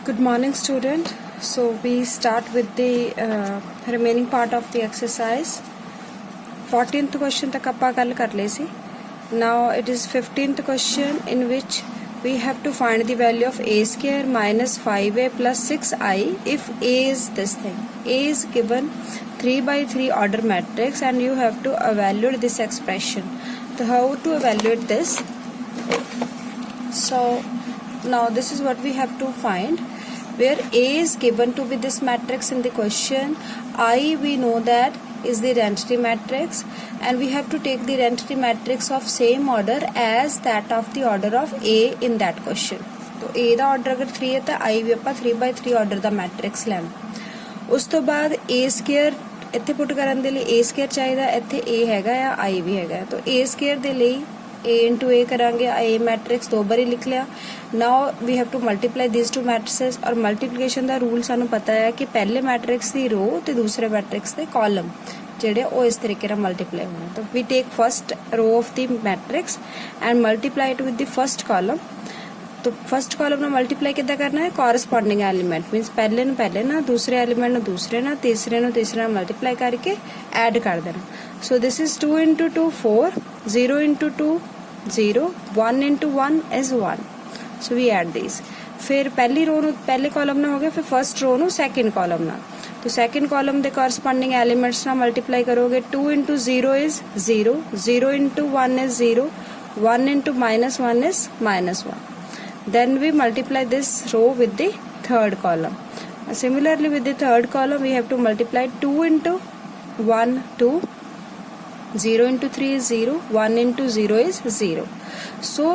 Good morning, student. So we start with the remaining part of the exercise. 14th question तक ਆਪਾਂ ਗੱਲ कर ले सी. Now it is 15th question in which we have to find the value of a square minus 5a plus 6i if a is this thing. A is given 3 by 3 order matrix and you have to evaluate this expression. So how to evaluate this? So now this is what we have to find, where A is given to be this matrix in the question. I we know that is the identity matrix and we have to take the identity matrix of same order as that of the order of A in that question. तो A the order अगर 3 है तो I भी ਆਪਾਂ 3 by 3 order the matrix ਲੈਣਾ. ਉਸ ਤੋਂ ਬਾਅਦ A square ਇੱਥੇ ਪੁੱਟ ਕਰਨ ਦੇ ਲਈ A square ਚਾਹੀਦਾ, ਇੱਥੇ A ਹੈਗਾ ਆ I ਵੀ ਹੈਗਾ, तो A square ਦੇ ਲਈ A into A करांगे. A मैट्रिक्स दो बारी लिख लिया. Now we have to multiply this two matrices और मल्टीप्लिकेशन का रूल सानू पता है कि पहले मैट्रिक्स की रो ते दूसरे मैट्रिक्स के कॉलम जेडे ओ इस तरीके नाल मल्टीप्लाई होने. तो we take first row of the matrix and multiply it with the first column. तो फर्स्ट कॉलम ना मल्टीप्लाई किद्दां करना है, कॉरस्पॉन्डिंग एलिमेंट मीनस पहले ना दूसरे एलिमेंट ना दूसरे ना तीसरे मल्टीप्लाई करके ऐड कर देना. So this is 2 into 2 4, 0 into 2 0, 1 into 1 is 1. So we add these. फिर पहली रो नु पहले कॉलम ना हो गया, फिर फर्स्ट रो नु सेकंड कॉलम ना. तो सेकंड कॉलम दे कॉरस्पॉन्डिंग एलिमेंट्स ना मल्टीप्लाई करोगे. 2 into 0 is 0, 0 into 1 is 0, 1 into minus 1 is minus 1. Then we multiply this row with the third column. Similarly with the third column we have to multiply 2 into 1 2, 0 into 3 is 0, 1 into 0 is 0. So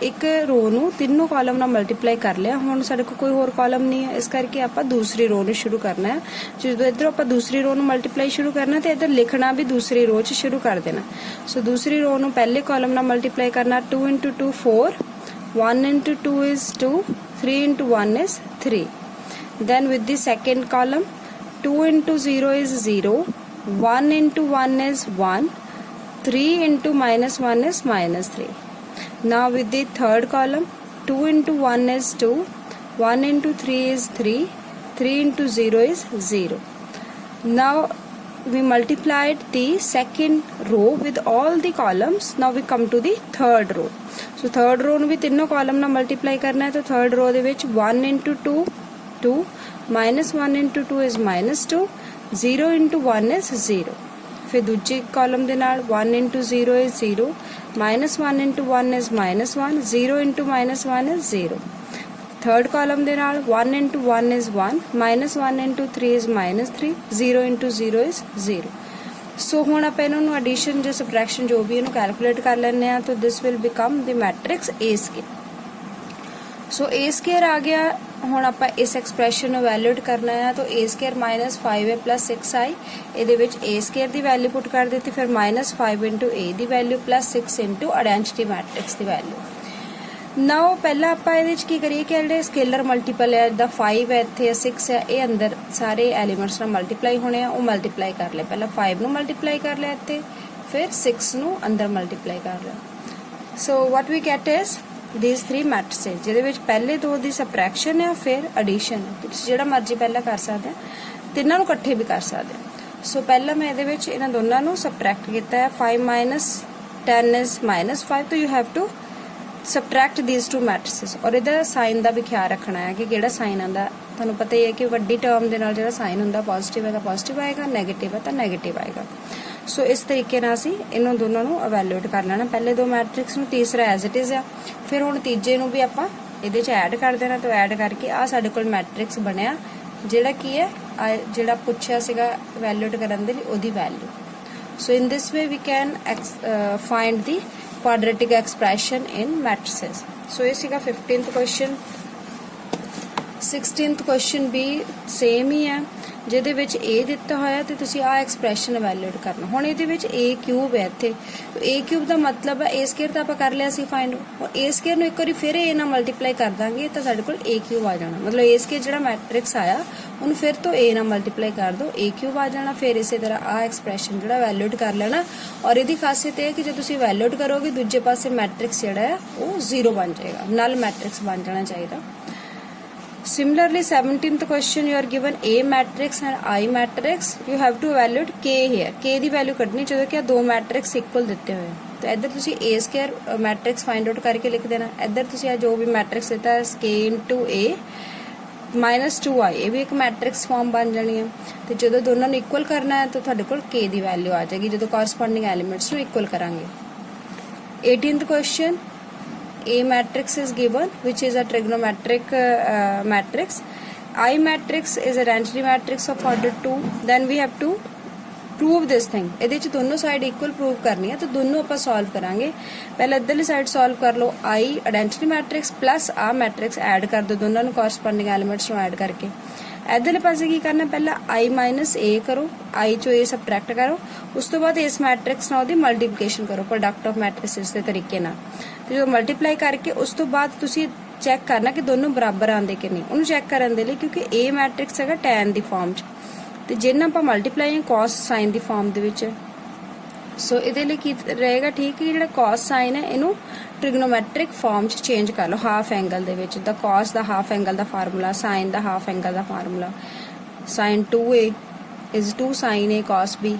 एक रो ਨੂੰ ਤਿੰਨੋਂ column ਨਾਲ multiply ਕਰ ਲਿਆ. ਹੁਣ ਸਾਡੇ ਕੋਲ ਕੋਈ ਹੋਰ ਕਾਲਮ ਨਹੀਂ ਹੈ, ਇਸ ਕਰਕੇ ਆਪਾਂ ਦੂਸਰੀ ਰੋ ਨੂੰ ਸ਼ੁਰੂ ਕਰਨਾ ਹੈ. ਜਦੋਂ ਇੱਧਰ ਆਪਾਂ ਦੂਸਰੀ ਰੋ ਨੂੰ ਮਲਟੀਪਲਾਈ ਸ਼ੁਰੂ ਕਰਨਾ ਤੇ ਇੱਧਰ ਲਿਖਣਾ ਵੀ ਦੂਸਰੀ ਰੋ 'ਚ ਸ਼ੁਰੂ ਕਰ ਦੇਣਾ. ਸੋ ਦੂਸਰੀ ਰੋ ਨੂੰ ਪਹਿਲੇ ਕਾਲਮ ਨਾਲ ਮਲਟੀਪਲਾਈ ਕਰਨਾ. 2 into 2 4, 1 into 2 is 2, 3 into 1 is 3. Then with the second column 2 into 0 is 0, 1 into 1 is 1, 3 into minus 1 is minus 3. Now with the third column 2 into 1 is 2, 1 into 3 is 3, 3 into 0 is 0. Now we multiplied the second row with all the columns. Now we come to the third row. So third row ਨੂੰ ਵੀ ਤਿੰਨੋਂ column ਨਾਲ multiply ਕਰਨਾ ਹੈ. ਤਾਂ third row ਦੇ ਵਿੱਚ 1 into 2 2, minus 1 into 2 is minus 2, 0 into 1 is 0. फिर दूसरे कॉलम दे नाल 1 into 0 is 0, minus 1 into 1 is minus 1, 0 into minus 1 is 0. Third column दे नाल 1 into 1 is 1, minus 1 into 3 is minus 3, 0 into 0 is 0. सो हुण आपां इन्हां नूं एडिशन ਜਾਂ सबट्रैक्शन जो भी इहनूं कैलकुलेट कर लैंदे आ. तो this will become the matrix A square. So A square आ गया. ਹੁਣ ਆਪਾਂ ਇਸ ਐਕਸਪ੍ਰੈਸ਼ਨ ਨੂੰ ਵੈਲਿਊਟ ਕਰਨਾ ਹੈ. ਤਾਂ a square minus 5a plus 6i ਇਹਦੇ ਵਿੱਚ a ਸਕੁਅਰ ਦੀ ਵੈਲਿਊ ਪੁੱਟ ਕਰ ਦਿੱਤੀ. ਫਿਰ minus 5 into a the value plus 6 into identity matrix the value. ਨਾਓ ਪਹਿਲਾਂ ਆਪਾਂ ਇਹਦੇ ਵਿੱਚ ਕੀ ਕਰੀਏ ਕਿ ਜਿਹੜੇ ਸਕੇਲਰ ਮਲਟੀਪਲ ਹੈ, ਜਿੱਦਾਂ 5 ਹੈ ਇੱਥੇ 6 ਹੈ, ਇਹ ਅੰਦਰ ਸਾਰੇ ਐਲੀਮੈਂਟਸ ਨਾਲ ਮਲਟੀਪਲਾਈ ਹੋਣੇ ਆ. ਉਹ ਮਲਟੀਪਲਾਈ ਕਰ ਲਿਆ. ਪਹਿਲਾਂ 5 ਨੂੰ ਮਲਟੀਪਲਾਈ ਕਰ ਲਿਆ ਇੱਥੇ, ਫਿਰ 6 ਨੂੰ ਅੰਦਰ ਮਲਟੀਪਲਾਈ ਕਰ ਲਿਆ. So what we get is these three matrices ਜਿਹਦੇ ਵਿੱਚ ਪਹਿਲੇ ਦੋ ਦੀ ਸਬਟ੍ਰੈਕਸ਼ਨ ਹੈ, ਫਿਰ ਐਡੀਸ਼ਨ ਹੈ. ਤੁਸੀਂ ਜਿਹੜਾ ਮਰਜ਼ੀ ਪਹਿਲਾਂ ਕਰ ਸਕਦੇ ਆ, ਤਿੰਨਾਂ ਨੂੰ ਇਕੱਠੇ ਵੀ ਕਰ ਸਕਦੇ ਆ. ਸੋ ਪਹਿਲਾਂ ਮੈਂ ਇਹਦੇ ਵਿੱਚ ਇਹਨਾਂ ਦੋਨਾਂ ਨੂੰ ਸਬਟ੍ਰੈਕਟ ਕੀਤਾ ਹੈ. 5 minus 10 is minus 5. तो you have to subtract these two matrices. और ਇਹਦਾ ਸਾਈਨ ਦਾ ਵੀ ਖਿਆਲ ਰੱਖਣਾ ਹੈ ਕਿ ਕਿਹੜਾ ਸਾਈਨ ਆਉਂਦਾ. ਤੁਹਾਨੂੰ ਪਤਾ ਹੀ ਹੈ ਕਿ ਵੱਡੀ ਟਰਮ ਦੇ ਨਾਲ ਜਿਹੜਾ ਸਾਈਨ ਹੁੰਦਾ ਪੋਜ਼ਿਟਿਵ ਹੈ ਤਾਂ ਪੋਜ਼ਿਟਿਵ ਆਏਗਾ, ਨੈਗੇਟਿਵ ਹੈ ਤਾਂ ਨੈਗੇਟਿਵ ਆਏਗਾ. ਸੋ ਇਸ ਤਰੀਕੇ ਨਾਲ ਅਸੀਂ ਇਹਨਾਂ ਦੋਨਾਂ ਨੂੰ ਇਵੈਲੂਏਟ ਕਰ ਲੈਣਾ. ਪਹਿਲੇ ਦੋ ਮੈਟ੍ਰਿਕਸ ਨੂੰ, ਤੀਸਰਾ ਐਜ਼ ਇਟ ਇਜ਼ ਆ. ਫਿਰ ਹੁਣ ਤੀਜੇ ਨੂੰ ਵੀ ਆਪਾਂ ਇਹਦੇ 'ਚ ਐਡ ਕਰ ਦੇਣਾ. ਤਾਂ ਐਡ ਕਰਕੇ ਆ ਸਾਡੇ ਕੋਲ ਮੈਟ੍ਰਿਕਸ ਬਣਿਆ ਜਿਹੜਾ ਕੀ ਹੈ, ਜਿਹੜਾ ਪੁੱਛਿਆ ਸੀਗਾ ਇਵੈਲੂਏਟ ਕਰਨ ਦੇ ਲਈ ਉਹਦੀ value. So in this way we can find the quadratic expression in matrices. So ਇਹ ਸੀਗਾ 15th ਕੁਐਸਚਨ. 16th ਕੁਐਸਚਨ ਵੀ ਸੇਮ ਹੀ ਹੈ, ਜਿਹਦੇ ਵਿੱਚ a ਦਿੱਤਾ ਹੋਇਆ ਤੇ ਤੁਸੀਂ ਆ ਐਕਸਪ੍ਰੈਸ਼ਨ ਇਵੈਲੂਏਟ ਕਰਨਾ. ਹੁਣ ਇਹਦੇ ਵਿੱਚ a ਕਿਊਬ ਹੈ ਇੱਥੇ. a ਕਿਊਬ ਦਾ ਮਤਲਬ ਹੈ a ਸਕੁਅਰ ਤਾਂ ਆਪਾਂ ਕਰ ਲਿਆ ਸੀ ਫਾਈਂਡ. ਹੁਣ a ਸਕੁਅਰ ਨੂੰ ਇੱਕ ਵਾਰੀ ਫਿਰ a ਨਾਲ ਮਲਟੀਪਲਾਈ ਕਰ ਦਾਂਗੇ ਤਾਂ ਸਾਡੇ ਕੋਲ a ਕਿਊਬ ਆ ਜਾਣਾ. ਮਤਲਬ a ਸਕੁਅਰ ਜਿਹੜਾ ਮੈਟ੍ਰਿਕਸ ਆਇਆ ਉਹਨੂੰ ਫਿਰ ਤੋਂ a ਨਾਲ ਮਲਟੀਪਲਾਈ ਕਰ ਦਿਓ, a ਕਿਊਬ ਆ ਜਾਣਾ. ਫਿਰ ਇਸੇ ਤਰ੍ਹਾਂ ਆ ਐਕਸਪ੍ਰੈਸ਼ਨ ਜਿਹੜਾ ਇਵੈਲੂਏਟ ਕਰ ਲੈਣਾ. ਔਰ ਇਹਦੀ ਖਾਸੀਅਤ ਇਹ ਹੈ ਕਿ ਜੇ ਤੁਸੀਂ ਇਵੈਲੂਏਟ ਕਰੋਗੇ ਦੂਜੇ ਪਾਸੇ ਮੈਟ੍ਰਿਕਸ ਜਿਹੜਾ ਹੈ ਉਹ 0 ਬਣ ਜਾਏਗਾ, ਨਲ ਮੈਟ੍ਰਿਕਸ ਬਣ ਜਾਣਾ ਚਾਹੀਦਾ. Similarly, 17th question, you are given A matrix and I matrix. You have to evaluate K here. K the value ਕੱਢਣੀ ਜਦੋਂ ਕਿ ਦੋ ਮੈਟ੍ਰਿਕਸ ਇਕੁਅਲ ਦਿੱਤੇ ਹੋਏ तो इधर ਤੁਸੀਂ A square matrix find out करके लिख देना इधर ਤੁਸੀਂ ਆ ਜੋ ਵੀ मैट्रिक्स ਦਿੱਤਾ ਹੈ K into A -2i ਇਹ ਵੀ ਇੱਕ ਮੈਟ੍ਰਿਕਸ ਫਾਰਮ ਬਣ ਜਾਣੀ ਹੈ ਤੇ ਜਦੋਂ ਦੋਨਾਂ ਨੂੰ ਇਕੁਅਲ ਕਰਨਾ ਹੈ ਤਾਂ ਤੁਹਾਡੇ ਕੋਲ K ਦੀ ਵੈਲਿਊ ਆ ਜਾਏਗੀ ਜਦੋਂ ਕੋਰਸਪੋਂਡਿੰਗ ਐਲੀਮੈਂਟਸ ਨੂੰ ਇਕੁਅਲ ਕਰਾਂਗੇ 18th question A matrix is given which is a trigonometric matrix. I matrix is a identity matrix of order 2. Then we have to prove this thing. ਇਹਦੇ ਚ ਦੋਨੋਂ side equal prove ਕਰਨੀ ਹੈ ਤਾਂ ਦੋਨੋਂ ਆਪਾਂ ਸੋਲਵ ਕਰਾਂਗੇ ਪਹਿਲਾਂ ਇੱਧਰਲੀ ਸਾਈਡ ਸੋਲਵ ਕਰ ਲਓ I ਆਇਡੈਂਟੀਟੀ ਮੈਟ੍ਰਿਕਸ ਪਲੱਸ ਆ ਮੈਟ੍ਰਿਕਸ ਐਡ ਕਰ ਦਿਓ ਦੋਨਾਂ ਨੂੰ ਕੋਰਸਪੋਂਡਿੰਗ ਐਲੀਮੈਂਟਸ ਨੂੰ ਐਡ ਕਰਕੇ ਇਧਰਲੇ ਪਾਸੇ ਕੀ ਕਰਨਾ ਪਹਿਲਾਂ I - A ਕਰੋ I ਚੋਂ A ਸਬਟ੍ਰੈਕਟ ਕਰੋ ਉਸ ਤੋਂ ਬਾਅਦ ਇਸ ਮੈਟ੍ਰਿਕਸ ਨਾਲ ਉਹਦੀ ਮਲਟੀਪਲੀਕੇਸ਼ਨ ਕਰੋ ਪ੍ਰੋਡਕਟ ਆਫ ਮੈਟ੍ਰਿਸਿਸ ਦੇ ਤਰੀਕੇ ਨਾਲ ਤੇ ਜਦੋਂ ਮਲਟੀਪਲਾਈ ਕਰਕੇ ਉਸ ਤੋਂ ਬਾਅਦ ਤੁਸੀਂ ਚੈੱਕ ਕਰਨਾ ਕਿ ਦੋਨੋਂ ਬਰਾਬਰ ਆਉਂਦੇ ਕਿ ਨਹੀਂ ਉਹਨੂੰ ਚੈੱਕ ਕਰਨ ਦੇ ਲਈ ਕਿਉਂਕਿ A ਮੈਟ੍ਰਿਕਸ ਹੈਗਾ tan ਦੀ ਫਾਰਮ 'ਚ ਤੇ ਜਿਹਨਾਂ ਆਪਾਂ ਮਲਟੀਪਲਾਈ cos sin ਦੀ ਫਾਰਮ ਦੇ ਵਿੱਚ ਸੋ ਇਹਦੇ ਲਈ ਕੀ ਰਹੇਗਾ ਠੀਕ ਹੈ ਜਿਹੜਾ cos sin ਹੈ ਇਹਨੂੰ ट्रिग्नोमेट्रिक फॉर्म च चेंज कर लो हाफ एंगल दे विच द cos दा हाफ एंगल दा फार्मूला sin दा हाफ एंगल दा formula sin 2a is 2 sin a cos b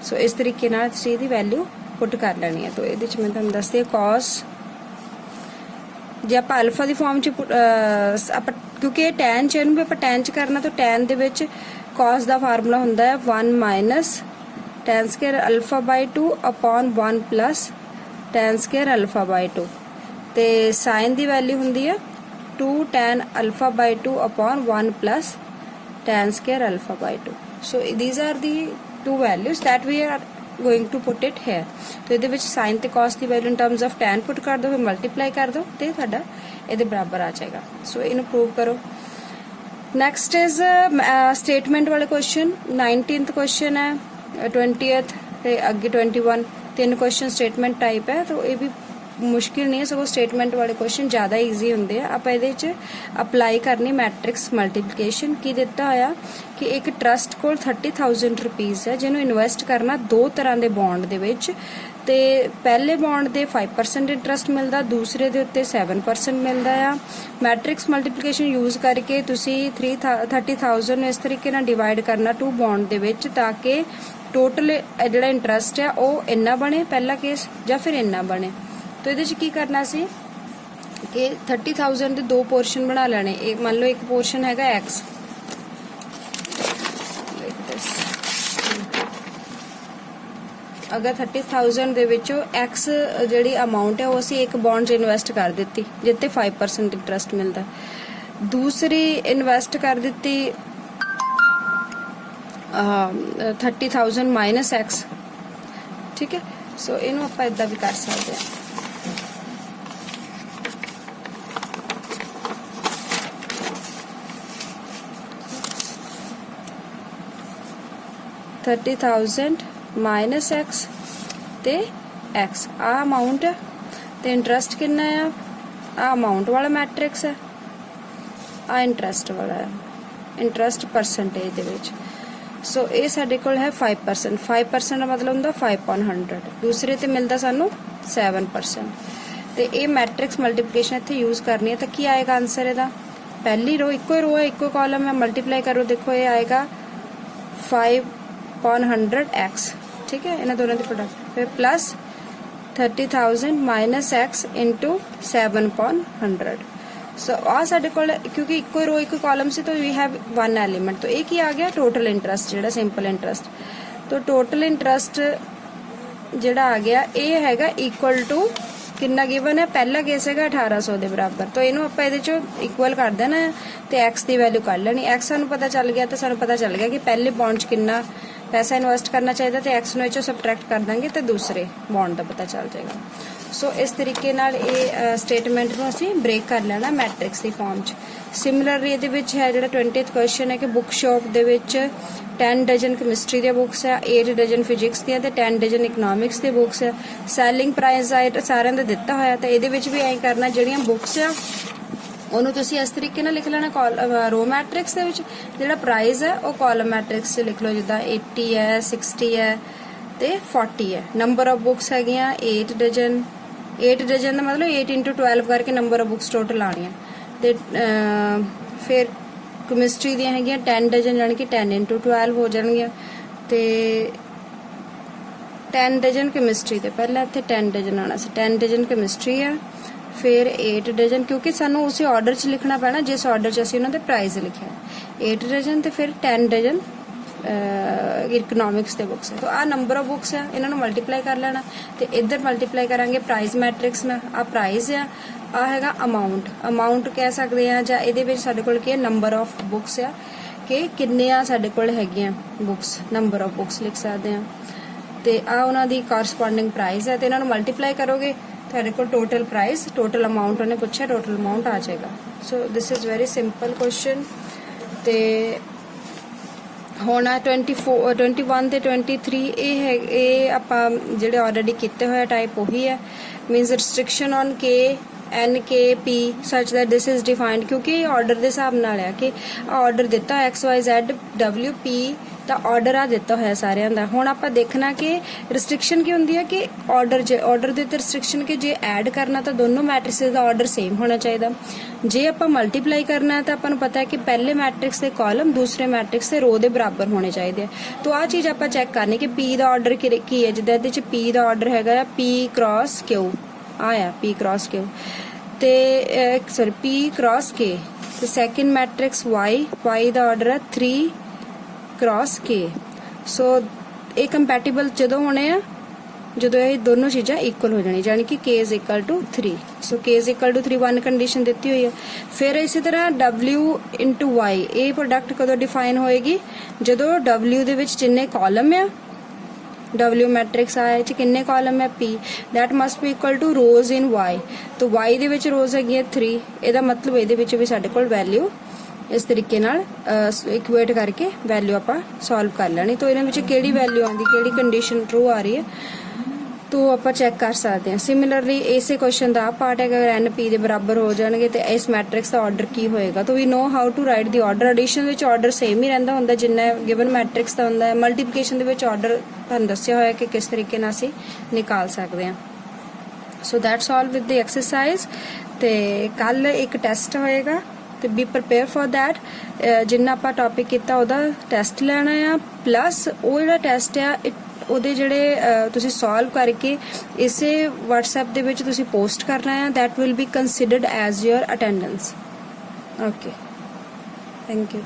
so इस तरीके नाल तुसीं इहदी वैल्यू पुट कर लेनी है तो इहदे च मैं तुहानूं दसदी cos जे आपां अल्फा दी फॉर्म च आपां क्योंकि tan च इहनूं भी आपां tan च करना तो tan दे विच cos दा फार्मूला हुंदा है 1 minus tan square alpha by 2 upon 1 plus tan square alpha by 2 ते sin दी वैल्यू हुंदी है 2 tan alpha by 2 upon 1 plus tan square alpha by 2 so these are the two values that we are going to put it here तो ਇਹਦੇ ਵਿੱਚ sin ਤੇ cos the value in terms of tan put ਕਰ ਦੋ ਫਿਰ multiply ਕਰ ਦੋ ਤੇ ਤੁਹਾਡਾ ਇਹਦੇ ਬਰਾਬਰ ਆ ਜਾਏਗਾ ਸੋ ਇਹਨੂੰ ਪ੍ਰੂਵ ਕਰੋ नेक्स्ट इज स्टेटमेंट वाले क्वेश्चन 19th क्वेश्चन है 20th ਤੇ ਅੱਗੇ 21 तीन क्वेश्चन स्टेटमेंट टाइप है तो ये भी मुश्किल नहीं है सगों स्टेटमेंट वाले क्वेश्चन ज़्यादा ईजी होंगे आप ये अपलाई करनी मैट्रिक्स मल्टीप्लिकेशन की दिता होया कि एक ट्रस्ट को 30,000 रुपीज़ है जिन्होंने इन्वेस्ट करना दो तरह के बॉन्ड दे विच ते पहले बॉन्ड दे 5% इंटरस्ट मिलता दूसरे दे उत्ते 7% मिलता है मैट्रिक्स मल्टीप्लिकेशन यूज़ करके तुसी 30,000 इस तरीके नाल डिवाइड करना टू बॉन्ड दे विच ताकि टोटल जिहड़ा इंटरस्ट है वो इन्ना बने पहला केस या फिर इन्ना बने तो ये की करना सी कि 30,000 के दो पोर्शन बना लेने एक मान लो एक पोर्शन हैगा एक्स अगर 30,000 ਦੇ ਵਿੱਚੋਂ x ਜਿਹੜੀ ਅਮਾਉਂਟ ਹੈ ਉਹ ਅਸੀਂ ਇੱਕ ਬੌਂਡ 'ਚ ਇਨਵੈਸਟ ਕਰ ਦਿੱਤੀ ਜਿੱਤੇ 5% ਇੰਟਰਸਟ ਮਿਲਦਾ ਦੂਸਰੀ ਇਨਵੈਸਟ ਕਰ ਦਿੱਤੀ 30,000 माइनस एक्स ठीक है सो इनू आपां इदां भी कर सकते हैं $30,000 माइनस एक्स ते एक्स आ अमाउंट है ते इंटरस्ट कितना है आ अमाउंट वाला मैट्रिक्स है आ इंटरस्ट वाला है इंटरस्ट परसेंटेज दे विच सो ये साडे कोल है 5% 5% का मतलब होंदा 5/100 दूसरे ते मिलता सानू 7% ते ये मैट्रिक्स मल्टीप्लिकेशन इत्थे यूज़ करनी है तो की आएगा आंसर इहदा पहली रो है इक्को कॉलम है मल्टीप्लाई करो देखो ये आएगा 5/100 x ठीक है इन्हां दोनों दी प्रोडक्ट फिर प्लस 30,000 माइनस x इंटू 7/100 सो आ साडे कोल क्योंकि इक्को रो इक्को कॉलम से तो वी हैव वन एलिमेंट तो एक ही आ गया टोटल इंटरस्ट जेड़ा सिंपल इंटरस्ट तो टोटल इंटरस्ट जेड़ा आ गया ये हैगा इक्वल टू कितना गिवन है पहला केस हैगा 1800 के बराबर तो इनू आपां इहदे चों इक्वल कर देना ते x की वैल्यू कढ लेनी x सानू पता चल गया तो सानू पता चल गया कि पहले बॉन्ड च कितना पैसा इन्वेस्ट करना चाहिए तो x नूं इचों सबट्रैक्ट कर देंगे तो दूसरे बॉन्ड का पता चल जाएगा सो इस तरीके नाल ये स्टेटमेंट नूं असीं ब्रेक कर लेना मैट्रिक्स की फॉर्म च सिमिलरली इहदे विच है जिहड़ा 20th क्वेश्चन है कि बुक शॉप दे विच 10 डजन केमिस्ट्री दी बुक्स है 8 डजन फिजिक्स दी ते 10 डजन इकनॉमिक्स दी बुक्स है सैलिंग प्राइस सारिਆਂ ਦਾ ਦਿੱਤਾ ਹੋਇਆ ਤੇ ਇਹਦੇ ਵਿੱਚ ਵੀ ਐਂ ਕਰਨਾ ਜਿਹੜੀਆਂ ਬੁక్స్ ਆ ਉਹਨੂੰ ਤੁਸੀਂ ਇਸ ਤਰੀਕੇ ਨਾਲ ਲਿਖ ਲੈਣਾ रो मैट्रिक्स ਦੇ ਵਿੱਚ ਜਿਹੜਾ ਪ੍ਰਾਈਸ ਹੈ ਉਹ ਕਾਲਮ ਮੈਟ੍ਰਿਕਸ 'ਚ ਲਿਖ ਲਓ ਜਿੱਦਾਂ 80 ਹੈ 60 ਹੈ ਤੇ 40 ਹੈ ਨੰਬਰ ਆਫ ਬੁక్స్ ਹੈਗੀਆਂ 8 डजन ਦਾ मतलब 8 into 12 करके नंबर ऑफ बुक्स टोटल आनी है ਤੇ ਫਿਰ ਕੈਮਿਸਟਰੀ ਦੀਆਂ ਹੈਗੀਆਂ 10 ਡਜਨ, ਜਾਣੀ ਕਿ 10 × 12 ਹੋ ਜਾਣਗੀਆਂ। ਤੇ 10 ਡਜਨ ਕੈਮਿਸਟਰੀ ਦੇ, ਪਹਿਲਾਂ ਇੱਥੇ 10 ਡਜਨ ਆਉਣਾ ਸੀ, 10 ਡਜਨ ਕੈਮਿਸਟਰੀ ਆ। ਫਿਰ 8 ਡਜਨ, ਕਿਉਂਕਿ ਸਾਨੂੰ ਉਸੇ ਆਰਡਰ 'ਚ ਲਿਖਣਾ ਪੈਣਾ ਜਿਸ ਆਰਡਰ 'ਚ ਅਸੀਂ ਉਹਨਾਂ ਦੇ ਪ੍ਰਾਈਸ ਲਿਖਿਆ, 8 ਡਜਨ। ਤੇ ਫਿਰ 10 ਡਜਨ ਇਕਨੋਮਿਕਸ ਦੇ ਬੁੱਕਸ ਹੈ। ਤਾਂ ਆਹ ਨੰਬਰ ਆਫ ਬੁੱਕਸ ਆ, ਇਹਨਾਂ ਨੂੰ ਮਲਟੀਪਲਾਈ ਕਰ ਲੈਣਾ ਤੇ ਇੱਧਰ ਮਲਟੀਪਲਾਈ ਕਰਾਂਗੇ ਪ੍ਰਾਈਸ ਮੈਟ੍ਰਿਕਸ ਨਾਲ। ਆਹ ਪ੍ਰਾਈਸ ਆ ਹੈਗਾ ਅਮਾਉਂਟ ਕਹਿ ਸਕਦੇ ਆ, ਜਾਂ ਇਹਦੇ ਵਿੱਚ ਸਾਡੇ ਕੋਲ ਕੀ ਹੈ ਨੰਬਰ ਆਫ ਬੁੱਕਸ ਆ, ਕਿ ਕਿੰਨੇ ਆ ਸਾਡੇ ਕੋਲ ਹੈਗੀਆਂ ਬੁੱਕਸ, ਨੰਬਰ ਆਫ ਬੁੱਕਸ ਲਿਖ ਸਕਦੇ ਆ। ਤੇ ਆ ਉਹਨਾਂ ਦੀ ਕਾਰਸਪੋਂਡਿੰਗ ਪ੍ਰਾਈਸ ਹੈ, ਤੇ ਇਹਨਾਂ ਨੂੰ ਮਲਟੀਪਲਾਈ ਕਰੋਗੇ ਤੁਹਾਡੇ ਕੋਲ ਟੋਟਲ ਪ੍ਰਾਈਸ, ਟੋਟਲ ਅਮਾਉਂਟ ਉਹਨੇ ਪੁੱਛਿਆ, ਟੋਟਲ ਅਮਾਉਂਟ ਆ ਜਾਏਗਾ। So this is very simple question. ਤੇ ਹੁਣ 24, 21 ਤੇ 23 ਇਹ ਆਪਾਂ ਜਿਹੜੇ ਆਲਰੇਡੀ ਕੀਤੇ ਹੋਏ ਟਾਈਪ ਉਹੀ ਹੈ। Means restriction on K N K P such that this is defined, ਕਿਉਂਕਿ ਇਹ ਆਰਡਰ ਦੇ ਹਿਸਾਬ ਨਾਲ ਆ ਕਿ ਆਰਡਰ ਦਿੱਤਾ X Y Z W P ਤਾਂ ਆਰਡਰ ਆ ਦਿੱਤਾ ਹੋਇਆ ਸਾਰਿਆਂ ਦਾ। ਹੁਣ ਆਪਾਂ ਦੇਖਣਾ ਕਿ ਰਿਸਟ੍ਰਿਕਸ਼ਨ ਕੀ ਹੁੰਦੀ ਹੈ, ਕਿ ਆਰਡਰ ਦੇ ਉੱਤੇ ਰਿਸਟ੍ਰਿਕਸ਼ਨ ਕਿ ਜੇ ਐਡ ਕਰਨਾ ਤਾਂ ਦੋਨੋਂ ਮੈਟ੍ਰਿਕਸ ਦਾ ਆਰਡਰ ਸੇਮ ਹੋਣਾ ਚਾਹੀਦਾ। ਜੇ ਆਪਾਂ ਮਲਟੀਪਲਾਈ ਕਰਨਾ ਤਾਂ ਆਪਾਂ ਨੂੰ ਪਤਾ ਹੈ ਕਿ ਪਹਿਲੇ ਮੈਟ੍ਰਿਕਸ ਦੇ ਕਾਲਮ ਦੂਸਰੇ ਮੈਟ੍ਰਿਕਸ ਦੇ ਰੋ ਦੇ ਬਰਾਬਰ ਹੋਣੇ ਚਾਹੀਦੇ ਆ। ਤਾਂ ਆਹ ਚੀਜ਼ ਆਪਾਂ ਚੈੱਕ ਕਰਨੀ ਕਿ P ਦਾ ਆਰਡਰ ਕੀ ਹੈ। ਜਿੱਦਾਂ ਇਹਦੇ 'ਚ P ਦਾ ਆਰਡਰ ਹੈਗਾ P क्रॉस Q, ਆਇਆ P क्रॉस Q ਤੇ ਸੌਰੀ P क्रॉस K। ਤੇ ਸੈਕਿੰਡ ਮੈਟ੍ਰਿਕਸ Y ਦਾ ਆਰਡਰ ਹੈ 3 क्रॉस K। ਸੋ ਇਹ ਕੰਪੈਟੀਬਲ ਜਦੋਂ ਹੋਣੇ ਆ ਜਦੋਂ ਇਹ ਦੋਨੋਂ ਚੀਜ਼ਾਂ ਇਕੁਅਲ ਹੋ ਜਾਣੀ, ਯਾਨੀ ਕਿ K = 3। ਸੋ K = 3 ਵਨ ਕੰਡੀਸ਼ਨ ਦਿੱਤੀ ਹੋਈ ਹੈ। ਫਿਰ ਇਸੇ ਤਰ੍ਹਾਂ W × Y, ਇਹ ਪ੍ਰੋਡਕਟ ਕਦੋਂ ਡਿਫਾਈਨ ਹੋਏਗੀ, ਜਦੋਂ W ਦੇ ਵਿੱਚ ਜਿੰਨੇ ਕਾਲਮ ਆ, W ਮੈਟ੍ਰਿਕਸ ਆ ਚ ਕਿੰਨੇ ਕਾਲਮ ਹੈ P, that must be equal to rows in Y। ਤਾਂ Y ਦੇ ਵਿੱਚ ਰੋਜ਼ ਹੈਗੀਆਂ 3, ਇਹਦਾ ਮਤਲਬ ਇਹਦੇ ਵਿੱਚ ਵੀ ਸਾਡੇ ਕੋਲ ਵੈਲਿਊ ਇਸ ਤਰੀਕੇ ਨਾਲ ਇਕੁਏਟ ਕਰਕੇ ਵੈਲਿਊ ਆਪਾਂ ਸੋਲਵ ਕਰ ਲੈਣੀ। ਤਾਂ ਇਹਨਾਂ ਵਿੱਚ ਕਿਹੜੀ ਵੈਲਿਊ ਆਉਂਦੀ, ਕਿਹੜੀ ਕੰਡੀਸ਼ਨ ਟਰੂ ਆ ਰਹੀ ਹੈ, तो ਆਪਾਂ ਚੈੱਕ ਕਰ ਸਕਦੇ ਹਾਂ। ਸਿਮਿਲਰਲੀ ਇਸੇ ਕੁਐਸਚਨ ਦਾ ਪਾਰਟ ਹੈ, ਅਗਰ n p ਦੇ ਬਰਾਬਰ ਹੋ ਜਾਣਗੇ ਤੇ ਇਸ ਮੈਟ੍ਰਿਕਸ ਦਾ ਆਰਡਰ ਕੀ ਹੋਏਗਾ। ਤਾਂ ਵੀ know how to right the order. Edition ਵਿੱਚ ਆਰਡਰ ਸੇਮ ਹੀ ਰਹਿੰਦਾ ਹੁੰਦਾ ਜਿੰਨਾ ਗਿਵਨ ਮੈਟ੍ਰਿਕਸ ਦਾ ਹੁੰਦਾ ਹੈ। ਮਲਟੀਪਲੀਕੇਸ਼ਨ ਦੇ ਵਿੱਚ ਆਰਡਰ ਤੁਹਾਨੂੰ ਦੱਸਿਆ ਹੋਇਆ ਕਿ ਕਿਸ ਤਰੀਕੇ ਨਾਲ ਅਸੀਂ ਨਿਕਾਲ ਸਕਦੇ ਹਾਂ। So that's all with the exercise. ਤੇ ਕੱਲ ਇੱਕ ਟੈਸਟ ਹੋਏਗਾ ਤੇ ਬੀ ਪ੍ਰਿਪੇਅਰ ਫॉर दैट। ਜਿੰਨਾ ਆਪਾਂ ਟੌਪਿਕ ਕੀਤਾ ਉਹਦਾ ਟੈਸਟ ਲੈਣਾ ਆ, ਪਲੱਸ ਉਹ ਜਿਹੜਾ ਟੈਸਟ ਆ ਉਹਦੇ ਜਿਹੜੇ ਤੁਸੀਂ ਸੋਲਵ ਕਰਕੇ ਇਸੇ WhatsApp ਦੇ ਵਿੱਚ ਤੁਸੀਂ ਪੋਸਟ ਕਰਨਾ ਆ। that will be considered as your attendance। okay, thank you।